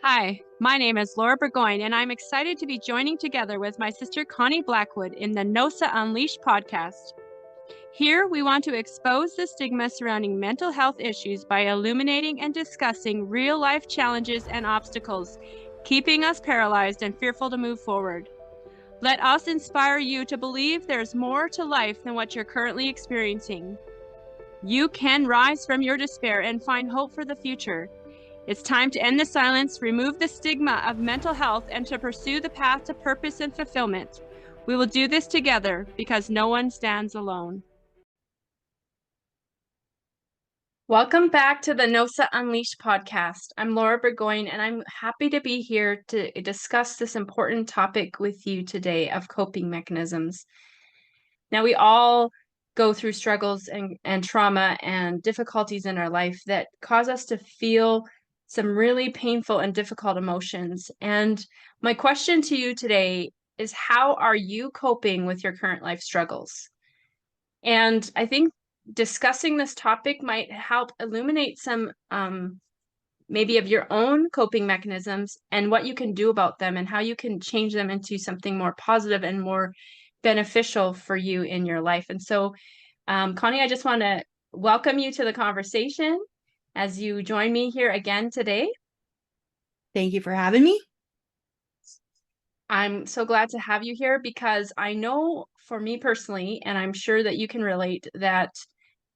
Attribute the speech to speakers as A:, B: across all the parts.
A: Hi, my name is Laura Burgoyne, and I'm excited to be joining together with my sister Connie Blackwood in the NOSA Unleashed podcast. Here, we want to expose the stigma surrounding mental health issues by illuminating and discussing real-life challenges and obstacles, keeping us paralyzed and fearful to move forward. Let us inspire you to believe there's more to life than what you're currently experiencing. You can rise from your despair and find hope for the future. It's time to end the silence, remove the stigma of mental health, and to pursue the path to purpose and fulfillment. We will do this together because no one stands alone. Welcome back to the NOSA Unleashed podcast. I'm Laura Burgoyne, and I'm happy to be here to discuss this important topic with you today of coping mechanisms. Now, we all go through struggles and trauma and difficulties in our life that cause us to feel some really painful and difficult emotions. And my question to you today is, how are you coping with your current life struggles? And I think discussing this topic might help illuminate some maybe of your own coping mechanisms and what you can do about them and how you can change them into something more positive and more beneficial for you in your life. And so, Connie, I just want to welcome you to the conversation as you join me here again today.
B: Thank you for having me.
A: I'm so glad to have you here because I know for me personally, and I'm sure that you can relate, that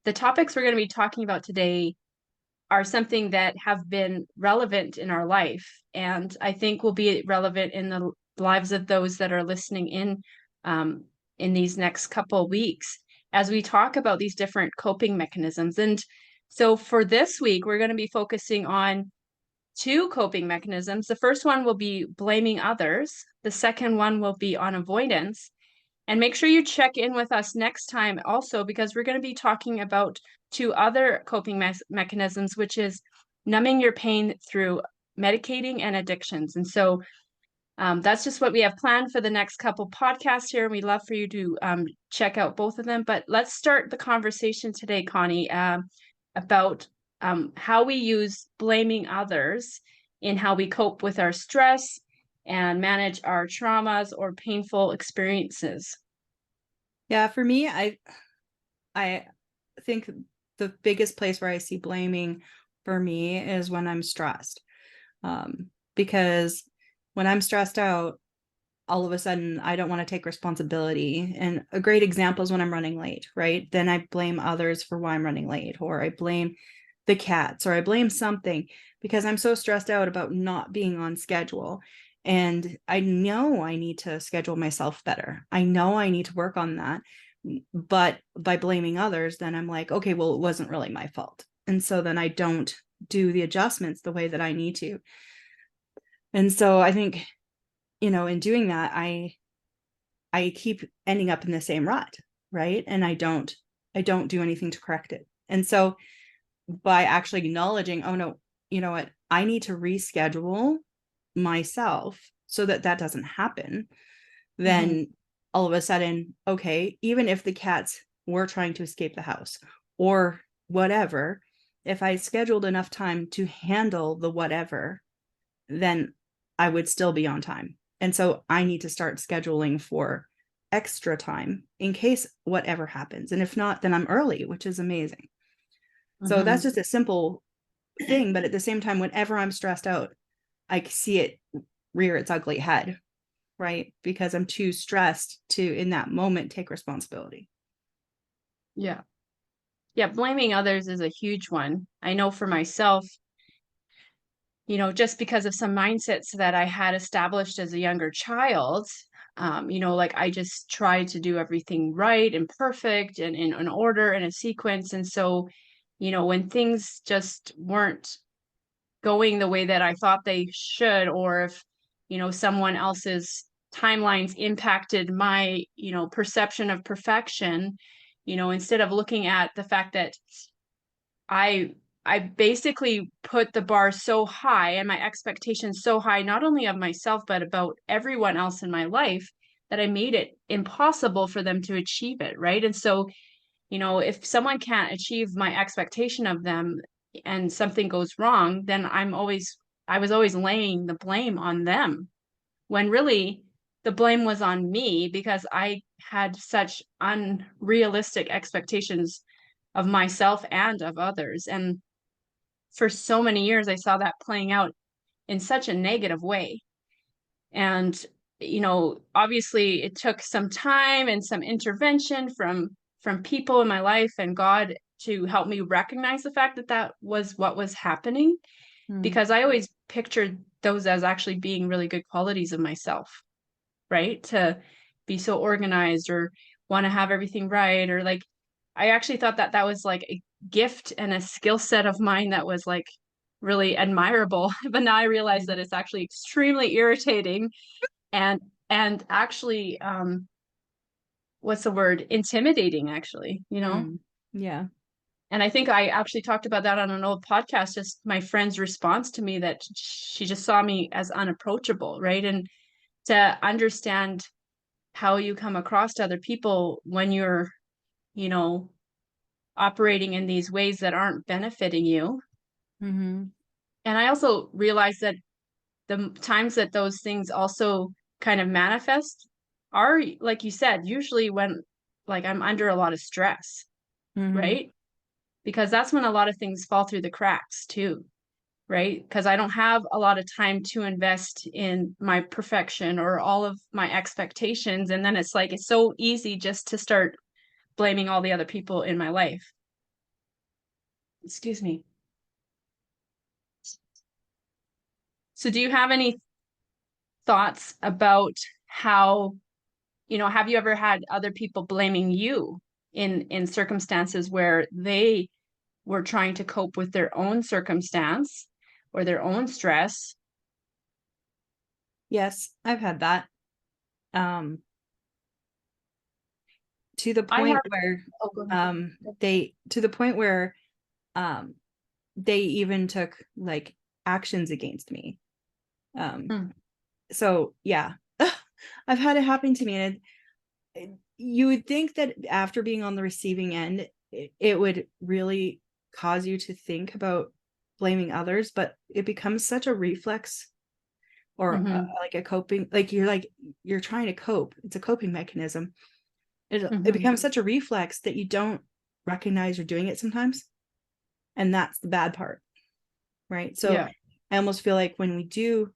A: the topics we're going to be talking about today are something that have been relevant in our life, and I think will be relevant in the lives of those that are listening in these next couple of weeks as we talk about these different coping mechanisms. And so for this week, we're going to be focusing on two coping mechanisms. The first one will be blaming others. The second one will be on avoidance. And make sure you check in with us next time also, because we're going to be talking about two other coping mechanisms, which is numbing your pain through medicating and addictions. And so that's just what we have planned for the next couple podcasts here. We'd love for you to check out both of them. But let's start the conversation today, Connie, about how we use blaming others in how we cope with our stress and manage our traumas or painful experiences.
B: Yeah, for me, I think the biggest place where I see blaming for me is when I'm stressed. Because when I'm stressed out, all of a sudden I don't want to take responsibility. And a great example is when I'm running late, right? Then I blame others for why I'm running late, or I blame the cats, or I blame something because I'm so stressed out about not being on schedule. And I know I need to schedule myself better. I know I need to work on that. But by blaming others, then I'm like, okay, well, it wasn't really my fault. And so then I don't do the adjustments the way that I need to. And so I think, in doing that, I keep ending up in the same rut, right? And I don't do anything to correct it. And so by actually acknowledging, oh no, you know what, I need to reschedule myself so that doesn't happen, then all of a sudden, okay, even if the cats were trying to escape the house or whatever, if I scheduled enough time to handle the whatever, then I would still be on time. And so I need to start scheduling for extra time in case whatever happens. And if not, then I'm early, which is amazing. So that's just a simple thing. But at the same time, whenever I'm stressed out, I see it rear its ugly head, right? Because I'm too stressed to, in that moment, take responsibility.
A: Yeah. Yeah, blaming others is a huge one. I know for myself, just because of some mindsets that I had established as a younger child, like I just tried to do everything right and perfect and in an order and a sequence. And so, when things just weren't going the way that I thought they should, or if, someone else's timelines impacted my, perception of perfection, instead of looking at the fact that I basically put the bar so high and my expectations so high, not only of myself, but about everyone else in my life, that I made it impossible for them to achieve it. Right. And so, if someone can't achieve my expectation of them and something goes wrong, then I'm always I was always laying the blame on them when really the blame was on me because I had such unrealistic expectations of myself and of others. And for so many years, I saw that playing out in such a negative way. And, obviously it took some time and some intervention from people in my life and God to help me recognize the fact that that was what was happening,
B: Mm,
A: because I always pictured those as actually being really good qualities of myself, right? To be so organized or want to have everything right, or like I actually thought that that was like a gift and a skill set of mine that was like really admirable. But now I realize that
B: mm,
A: it's actually extremely irritating and actually what's the word? Intimidating actually.
B: mm. Yeah.
A: And I think I actually talked about that on an old podcast, just my friend's response to me that she just saw me as unapproachable, right? And to understand how you come across to other people when you're, you know, operating in these ways that aren't benefiting you.
B: Hmm.
A: And I also realized that the times that those things also kind of manifest are, like you said, usually when like I'm under a lot of stress,
B: Hmm.
A: right? Because that's when a lot of things fall through the cracks too, right? Because I don't have a lot of time to invest in my perfection or all of my expectations. And then it's like, it's so easy just to start blaming all the other people in my life. Excuse me. So, do you have any thoughts about how, have you ever had other people blaming you in circumstances where they were trying to cope with their own circumstance or their own stress?
B: Yes, I've had that. Um, to the
A: I
B: point
A: have,
B: where
A: oh, go ahead.
B: they to the point where um they even took like actions against me. Um,
A: Hmm.
B: so yeah, I've had it happen to me, and you would think that after being on the receiving end, it would really cause you to think about blaming others, but it becomes such a reflex or
A: Hmm.
B: like a coping, like you're trying to cope. It's a coping mechanism. It
A: Hmm.
B: becomes such a reflex that you don't recognize you're doing it sometimes, and that's the bad part, right? So
A: Yeah.
B: I almost feel like when we do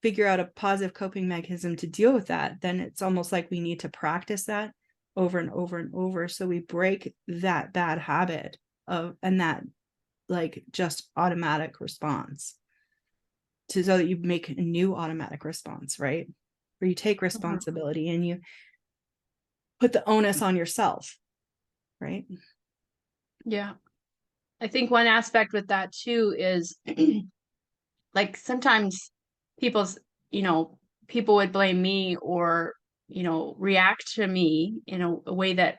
B: figure out a positive coping mechanism to deal with that, then it's almost like we need to practice that over and over and over so we break that bad habit of and that like just automatic response to so that you make a new automatic response, right? Where you take
A: Hmm.
B: responsibility and you put the onus on yourself, right?
A: Yeah. I think one aspect with that too is like sometimes people's, you know, people would blame me or, react to me in a way that,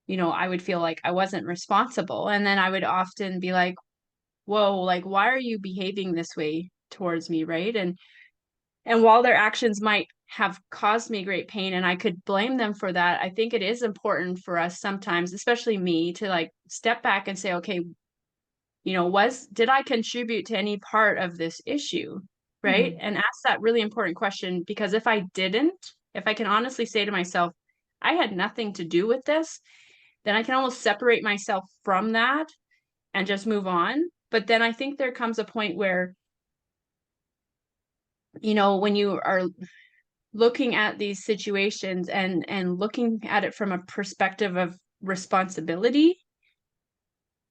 A: I would feel like I wasn't responsible. And then I would often be like, whoa, like, why are you behaving this way towards me? Right. And while their actions might have caused me great pain and I could blame them for that, I think it is important for us sometimes, especially me, to like step back and say, okay, did I contribute to any part of this issue? Right.
B: Mm-hmm.
A: And ask that really important question, because if I didn't, if I can honestly say to myself, I had nothing to do with this, then I can almost separate myself from that and just move on. But then I think there comes a point where, when you are looking at these situations and looking at it from a perspective of responsibility,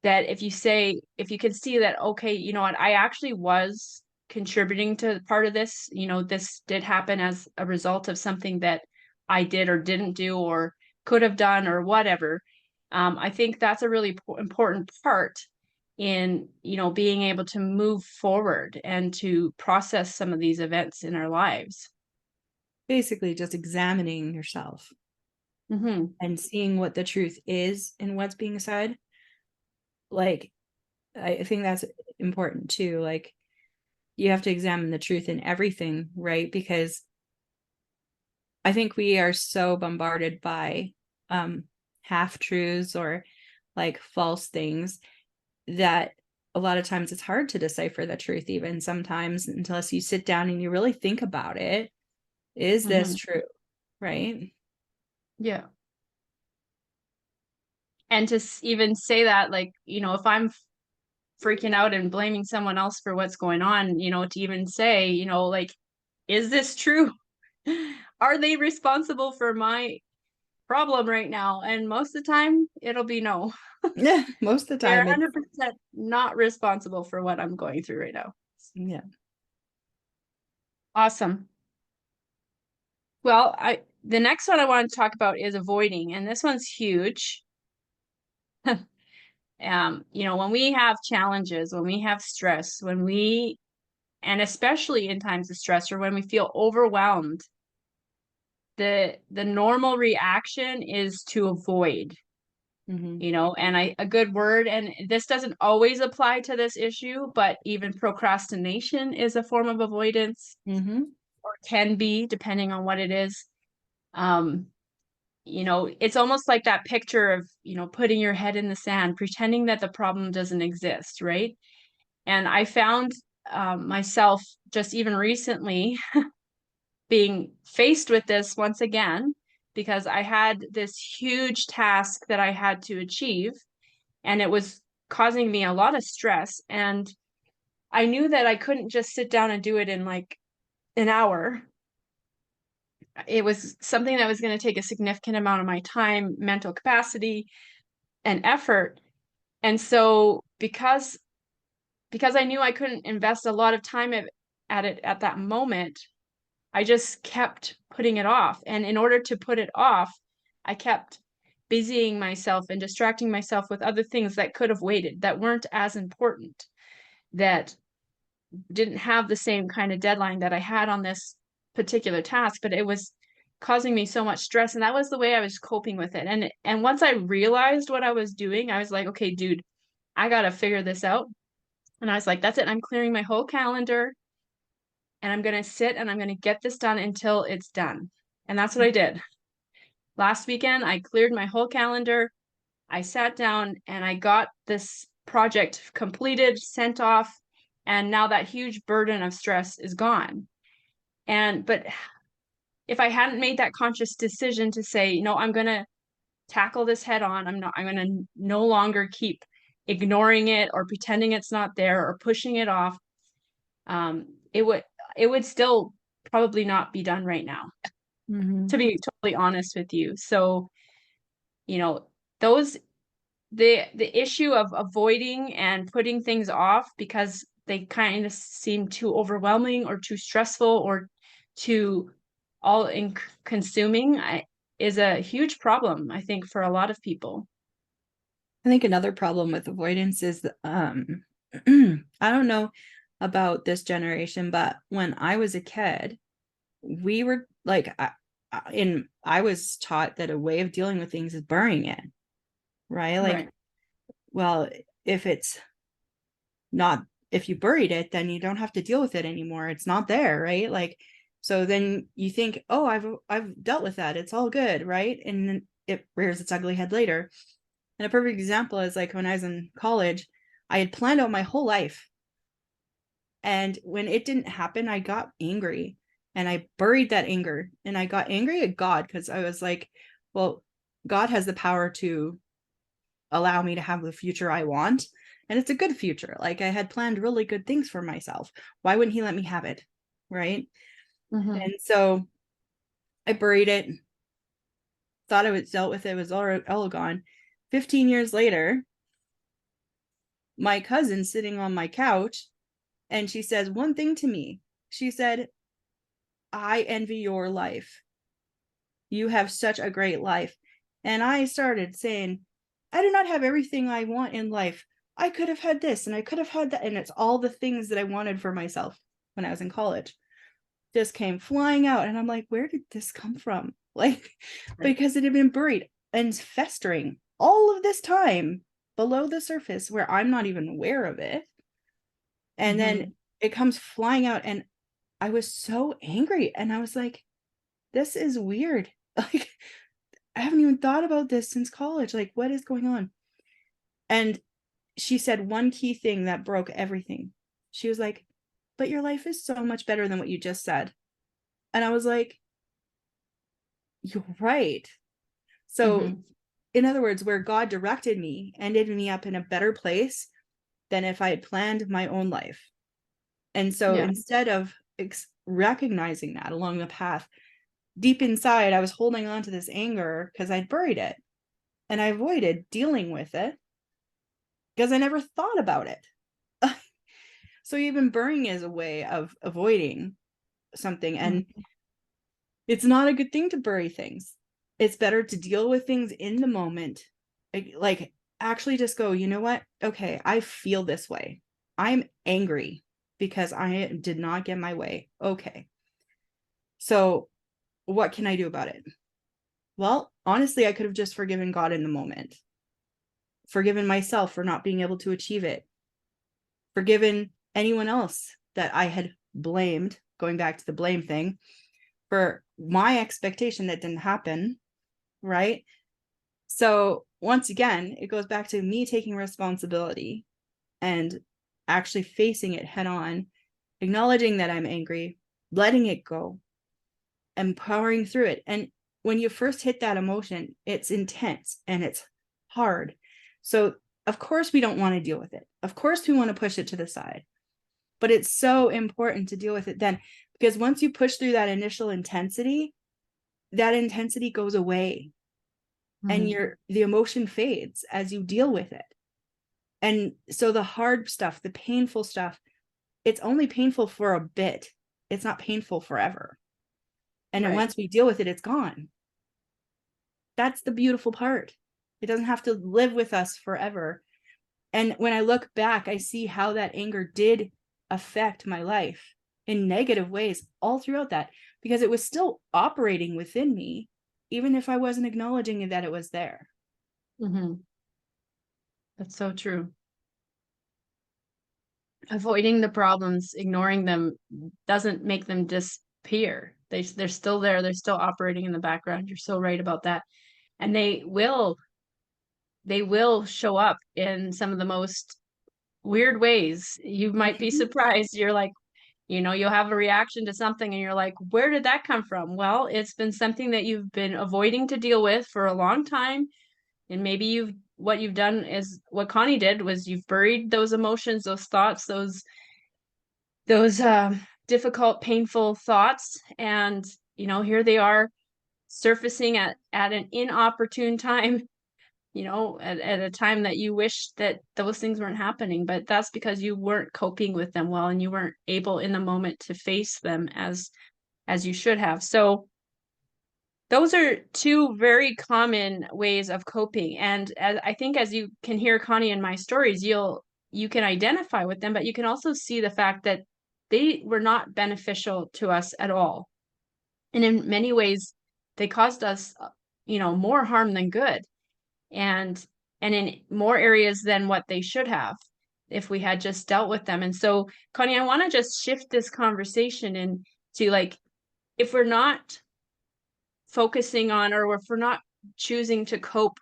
A: that if you can see that, okay, you know what, I actually was contributing to part of this, this did happen as a result of something that I did or didn't do or could have done or whatever. I think that's a really important part in, being able to move forward and to process some of these events in our lives.
B: Basically just examining yourself
A: Hmm.
B: and seeing what the truth is and what's being said. Like I think that's important too. Like you have to examine the truth in everything, right? Because I think we are so bombarded by half truths or like false things that a lot of times it's hard to decipher the truth, even sometimes, unless you sit down and you really think about it. Is this
A: Hmm.
B: true? Right?
A: Yeah. And to even say that, like, if I'm freaking out and blaming someone else for what's going on, to even say, like, is this true? Are they responsible for my problem right now? And most of the time, it'll be no.
B: Yeah, most of the
A: They're
B: time it's
A: 100% not responsible for what I'm going through right now.
B: yeah.
A: Awesome. Well, the next one I want to talk about is avoiding, and this one's huge. When we have challenges, when we have stress, and especially in times of stress or when we feel overwhelmed, the normal reaction is to avoid,
B: Mm-hmm.
A: and a good word, and this doesn't always apply to this issue, but even procrastination is a form of avoidance,
B: Mm-hmm.
A: or can be, depending on what it is. Um, it's almost like that picture of, putting your head in the sand, pretending that the problem doesn't exist, right? And I found myself just even recently being faced with this once again, because I had this huge task that I had to achieve, and it was causing me a lot of stress. And I knew that I couldn't just sit down and do it in like an hour. It was something that was going to take a significant amount of my time, mental capacity, and effort. And so because I knew I couldn't invest a lot of time at it at that moment, I just kept putting it off. And in order to put it off, I kept busying myself and distracting myself with other things that could have waited, that weren't as important, that didn't have the same kind of deadline that I had on this particular task, but it was causing me so much stress. And that was the way I was coping with it. And once I realized what I was doing, I was like, okay, dude, I gotta figure this out. And I was like, that's it. I'm clearing my whole calendar and I'm going to sit and I'm going to get this done until it's done. And that's what I did. Last weekend, I cleared my whole calendar. I sat down and I got this project completed, sent off, and now that huge burden of stress is gone. But if I hadn't made that conscious decision to say, no, I'm going to tackle this head on, I'm going to no longer keep ignoring it or pretending it's not there or pushing it off, um, it would it would still probably not be done right now,
B: Mm-hmm.
A: to be totally honest with you. So, you know, those the issue of avoiding and putting things off because they kind of seem too overwhelming or too stressful or too all in consuming is a huge problem, I think, for a lot of people.
B: I think another problem with avoidance is I don't know about this generation, but when I was a kid, we were like I was taught that a way of dealing with things is burying it, right? Like,
A: Right.
B: well, if it's not, if you buried it, then you don't have to deal with it anymore. It's not there, right? Like, so then you think, oh, I've dealt with that. It's all good, right? And then it rears its ugly head later. And a perfect example is like when I was in college, I had planned out my whole life. And when it didn't happen, I got angry and I buried that anger. And I got angry at God because I was like, well, God has the power to allow me to have the future I want. And it's a good future. Like I had planned really good things for myself. Why wouldn't he let me have it? Right.
A: Mm-hmm.
B: And so I buried it, thought I was dealt with it, was all gone. 15 years later, my cousin's sitting on my couch and she says one thing to me. She said, I envy your life. You have such a great life. And I started saying, I do not have everything I want in life. I could have had this and I could have had that. And it's all the things that I wanted for myself when I was in college just came flying out. And I'm like, where did this come from? Like,
A: Right.
B: because it had been buried and festering all of this time below the surface where I'm not even aware of it. And then
A: Mm-hmm.
B: it comes flying out. And I was so angry. And I was like, this is weird. Like, I haven't even thought about this since college. Like, what is going on? And she said one key thing that broke everything. She was like, but your life is so much better than what you just said. And I was like, you're right. So,
A: Mm-hmm.
B: in other words, where God directed me ended me up in a better place than if I had planned my own life. And so
A: Yeah.
B: instead of recognizing that along the path, deep inside, I was holding on to this anger because I'd buried it and I avoided dealing with it because I never thought about it. So even burying is a way of avoiding something. And
A: Mm-hmm.
B: it's not a good thing to bury things. It's better to deal with things in the moment. Like actually just go, you know what? Okay, I feel this way. I'm angry because I did not get my way. Okay. So what can I do about it? Well, honestly, I could have just forgiven God in the moment, forgiven myself for not being able to achieve it, forgiven anyone else that I had blamed, going back to the blame thing, for my expectation that didn't happen. Right. So once again, it goes back to me taking responsibility and actually facing it head on, acknowledging that I'm angry, letting it go, and powering through it. And when you first hit that emotion, it's intense and it's hard. So, of course, we don't want to deal with it. Of course, we want to push it to the side. But it's so important to deal with it then, because once you push through that intensity goes away and
A: Mm-hmm.
B: the emotion fades as you deal with it. And so the hard stuff, the painful stuff, it's only painful for a bit. It's not painful forever. And then
A: Right.
B: once we deal with it, it's gone. That's the beautiful part. It doesn't have to live with us forever. And when I look back, I see how that anger did affect my life in negative ways all throughout that, because it was still operating within me, even if I wasn't acknowledging that it was there.
A: Mm-hmm. That's so true. Avoiding the problems, ignoring them doesn't make them disappear. They're still there. They're still operating in the background. You're so right about that. And they will show up in some of the most weird ways. You might be
B: Mhm.
A: surprised. You're like, you'll have a reaction to something and you're like, where did that come from? Well, it's been something that you've been avoiding to deal with for a long time. And maybe what you've done is what Connie did was you've buried those emotions, those thoughts, those difficult, painful thoughts. And, here they are surfacing at an inopportune time, at a time that you wish that those things weren't happening. But that's because you weren't coping with them well and you weren't able in the moment to face them as you should have. So those are two very common ways of coping. And I think as you can hear Connie in my stories, you can identify with them, but you can also see the fact that they were not beneficial to us at all. And in many ways, they caused us, more harm than good. And in more areas than what they should have if we had just dealt with them. And so, Connie, I want to just shift this conversation into like, if we're not focusing on, or if we're not choosing to cope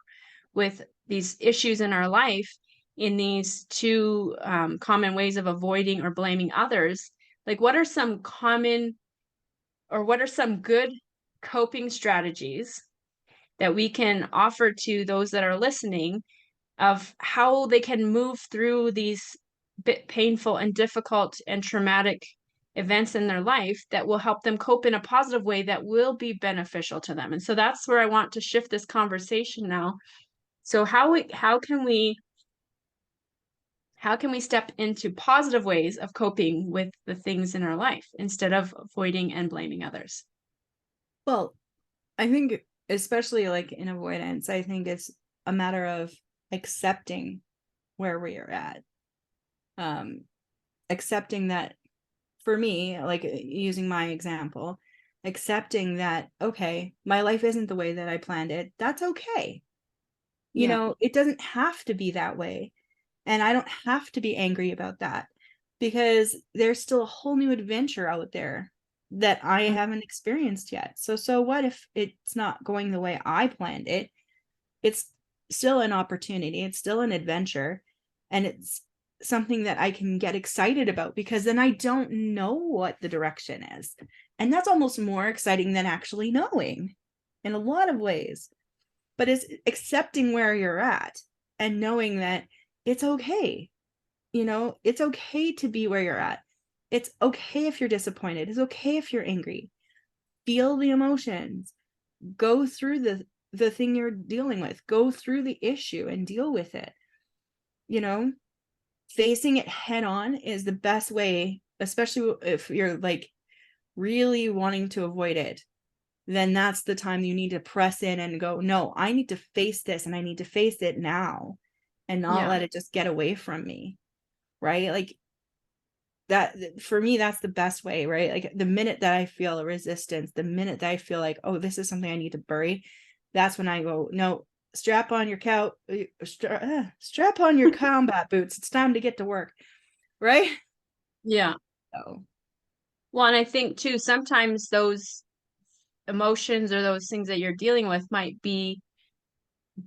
A: with these issues in our life in these two common ways of avoiding or blaming others, like what are some good coping strategies that we can offer to those that are listening of how they can move through these bit painful and difficult and traumatic events in their life that will help them cope in a positive way that will be beneficial to them. And so that's where I want to shift this conversation now. So how can we step into positive ways of coping with the things in our life instead of avoiding and blaming others?
B: Well, I think, especially like in avoidance, I think it's a matter of accepting where we are at. Um, Accepting that, for me, like using my example, accepting that, okay, my life isn't the way that I planned it. That's okay.
A: Yeah.
B: It doesn't have to be that way. And I don't have to be angry about that, because there's still a whole new adventure out there that I haven't experienced yet. So what if it's not going the way I planned it? It's still an opportunity, it's still an adventure. and it's something that I can get excited about, because then I don't know what the direction is. And that's almost more exciting than actually knowing in a lot of ways. But it's accepting where you're at and knowing that it's okay. It's okay to be where you're at. It's okay if you're disappointed. It's okay if you're angry. Feel the emotions. Go through the thing you're dealing with. Go through the issue and deal with it. You know, facing it head on is the best way, especially if you're like really wanting to avoid it. Then that's the time you need to press in and go, no, I need to face this, and I need to face it now and not
A: Yeah.
B: let it just get away from me. Right? Like that, for me, that's the best way, right? Like the minute that I feel a resistance, the minute that I feel like, oh, this is something I need to bury, that's when I go, no, strap on your strap on your combat boots. It's time to get to work. Right?
A: Yeah.
B: So,
A: Well, and I think too, sometimes those emotions or those things that you're dealing with might be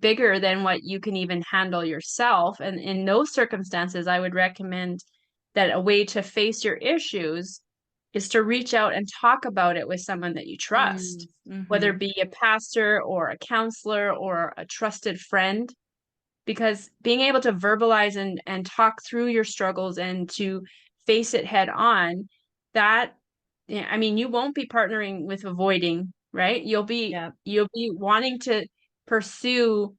A: bigger than what you can even handle yourself. And in those circumstances, I would recommend that a way to face your issues is to reach out and talk about it with someone that you trust, whether
B: mm-hmm.
A: it be a pastor or a counselor or a trusted friend, because being able to verbalize and talk through your struggles and to face it head on, that, yeah, I mean, you won't be partnering with avoiding, right?
B: Yeah.
A: You'll be wanting to pursue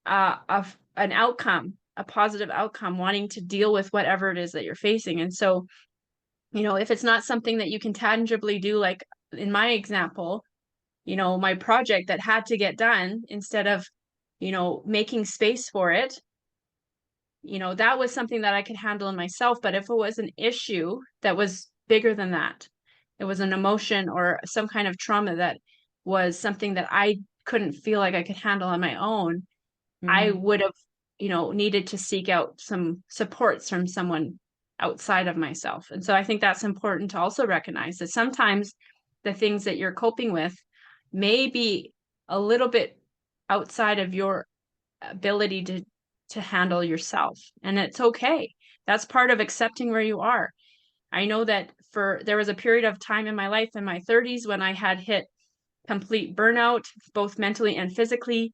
A: an outcome, a positive outcome, wanting to deal with whatever it is that you're facing. And so, if it's not something that you can tangibly do, like in my example, my project that had to get done, instead of, making space for it, that was something that I could handle in myself. But if it was an issue that was bigger than that, it was an emotion or some kind of trauma that was something that I couldn't feel like I could handle on my own, I
B: Mm-hmm.
A: would have, needed to seek out some supports from someone outside of myself. And so I think that's important to also recognize that sometimes the things that you're coping with may be a little bit outside of your ability to handle yourself. And it's okay. That's part of accepting where you are. I know that there was a period of time in my life in my 30s when I had hit complete burnout, both mentally and physically,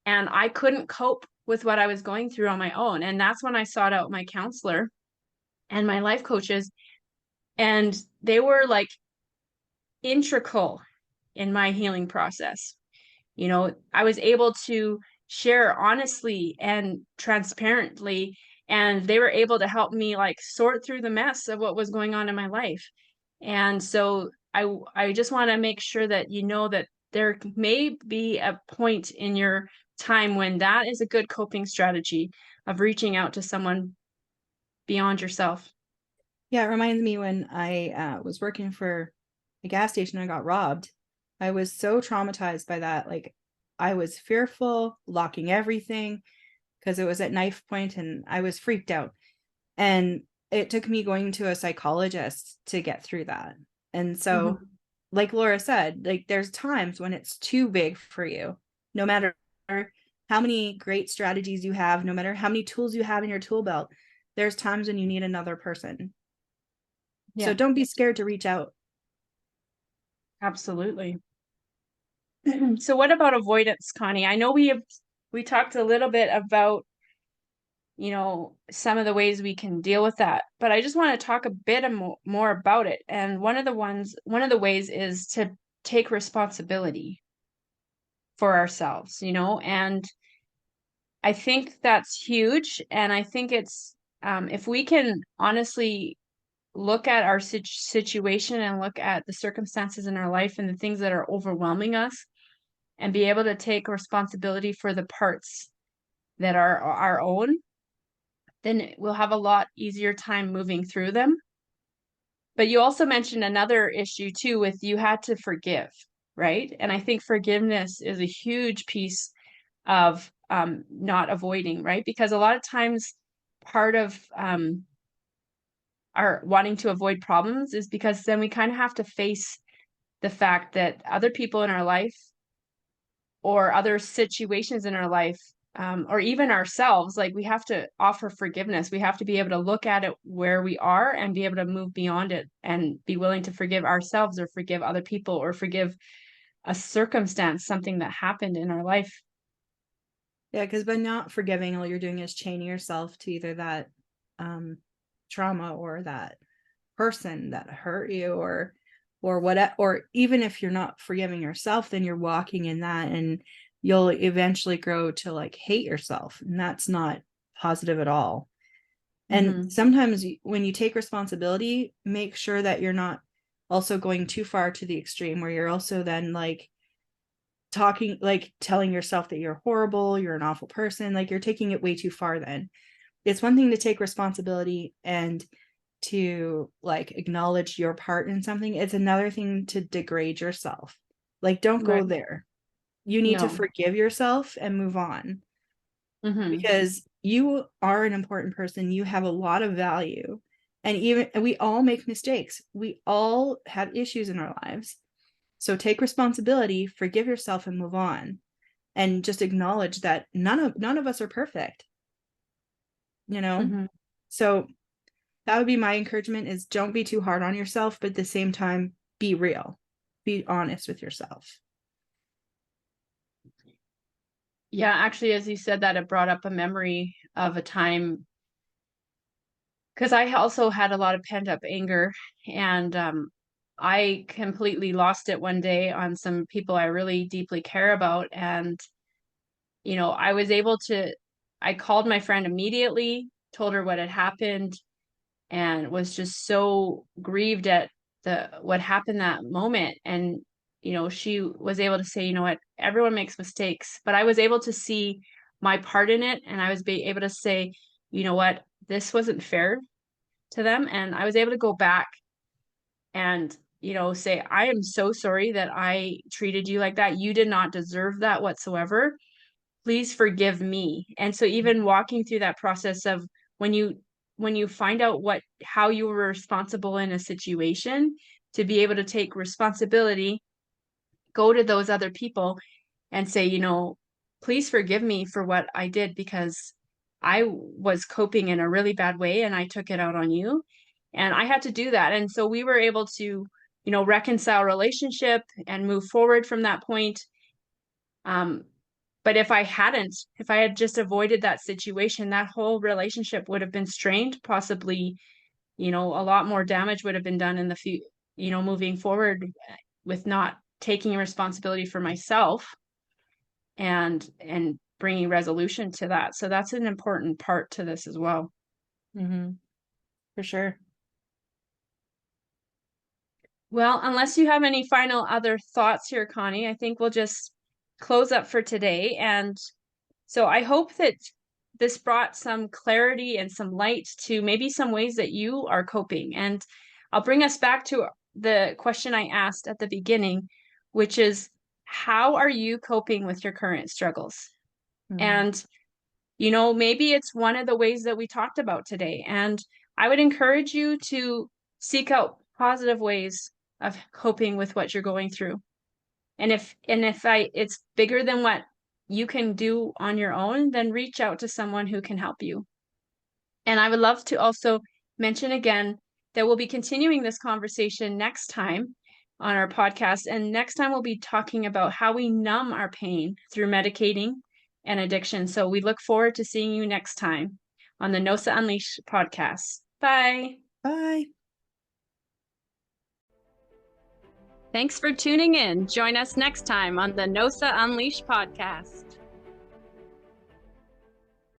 A: and I couldn't cope with what I was going through on my own. And that's when I sought out my counselor and my life coaches, and they were like integral in my healing process. I was able to share honestly and transparently, and they were able to help me like sort through the mess of what was going on in my life. And so I just want to make sure that you know that there may be a point in your time when that is a good coping strategy of reaching out to someone beyond yourself.
B: Yeah, it reminds me when I was working for a gas station and I got robbed. I was so traumatized by that. Like, I was fearful, locking everything because it was at knife point, and I was freaked out. And it took me going to a psychologist to get through that. And so,
A: Mhm.
B: like Laura said, like there's times when it's too big for you, no matter how many great strategies you have, no matter how many tools you have in your tool belt, there's times when you need another person. So
A: Yeah,
B: don't be scared to reach out.
A: absolutely. So what about avoidance, Connie? I know we talked a little bit about, some of the ways we can deal with that, but I just want to talk a bit more about it. And one of the ways is to take responsibility for ourselves, and I think that's huge. And I think it's, if we can honestly look at our situation and look at the circumstances in our life and the things that are overwhelming us and be able to take responsibility for the parts that are our own, then we'll have a lot easier time moving through them. But you also mentioned another issue too with you had to forgive, right? And I think forgiveness is a huge piece of not avoiding, right? Because a lot of times part of our wanting to avoid problems is because then we kind of have to face the fact that other people in our life or other situations in our life or even ourselves, like we have to offer forgiveness. We have to be able to look at it where we are and be able to move beyond it and be willing to forgive ourselves or forgive other people or forgive a circumstance, something that happened in our life.
B: Yeah, because by not forgiving, all you're doing is chaining yourself to either that um, trauma or that person that hurt you, or what, or even if you're not forgiving yourself, then you're walking in that, and you'll eventually grow to like hate yourself, and that's not positive at all. And
A: Mm-hmm.
B: sometimes when you take responsibility, make sure that you're not also going too far to the extreme where you're also then like talking, like telling yourself that you're horrible, you're an awful person, like you're taking it way too far. Then it's one thing to take responsibility and to like acknowledge your part in something. It's another thing to degrade yourself. Like, don't go
A: Right.
B: there. You need to
A: No.
B: forgive yourself and move on,
A: Mm-hmm.
B: because you are an important person. You have a lot of value. And even we all make mistakes. We all have issues in our lives. So take responsibility, forgive yourself, and move on. And just acknowledge that none of us are perfect, you know?
A: Mm-hmm.
B: So that would be my encouragement, is don't be too hard on yourself, but at the same time, be real. Be honest with yourself.
A: Yeah, actually, as you said that, it brought up a memory of a time because I also had a lot of pent up anger, and I completely lost it one day on some people I really deeply care about. And, I was able to, I called my friend immediately, told her what had happened, and was just so grieved at what happened that moment. And, she was able to say, what, everyone makes mistakes, but I was able to see my part in it. And I was able to say, what, this wasn't fair to them. And I was able to go back and, say, I am so sorry that I treated you like that. You did not deserve that whatsoever. Please forgive me. And so even walking through that process of when you find out how you were responsible in a situation, to be able to take responsibility, go to those other people and say, please forgive me for what I did because I was coping in a really bad way and I took it out on you. And I had to do that. And so we were able to, reconcile relationship and move forward from that point. Um, but if I had just avoided that situation, that whole relationship would have been strained, possibly, a lot more damage would have been done in the future, moving forward with not taking responsibility for myself and bringing resolution to that. So that's an important part to this as well.
B: Mm-hmm. For sure.
A: Well, unless you have any final other thoughts here, Connie, I think we'll just close up for today. And so I hope that this brought some clarity and some light to maybe some ways that you are coping. And I'll bring us back to the question I asked at the beginning, which is, how are you coping with your current struggles?
B: Mm-hmm.
A: And maybe it's one of the ways that we talked about today. And I would encourage you to seek out positive ways of coping with what you're going through. And if it's bigger than what you can do on your own, then reach out to someone who can help you. And I would love to also mention again that we'll be continuing this conversation next time on our podcast. And next time we'll be talking about how we numb our pain through medicating and addiction. So we look forward to seeing you next time on the NOSA Unleashed podcast. Bye.
B: Bye.
A: Thanks for tuning in. Join us next time on the NOSA Unleashed podcast.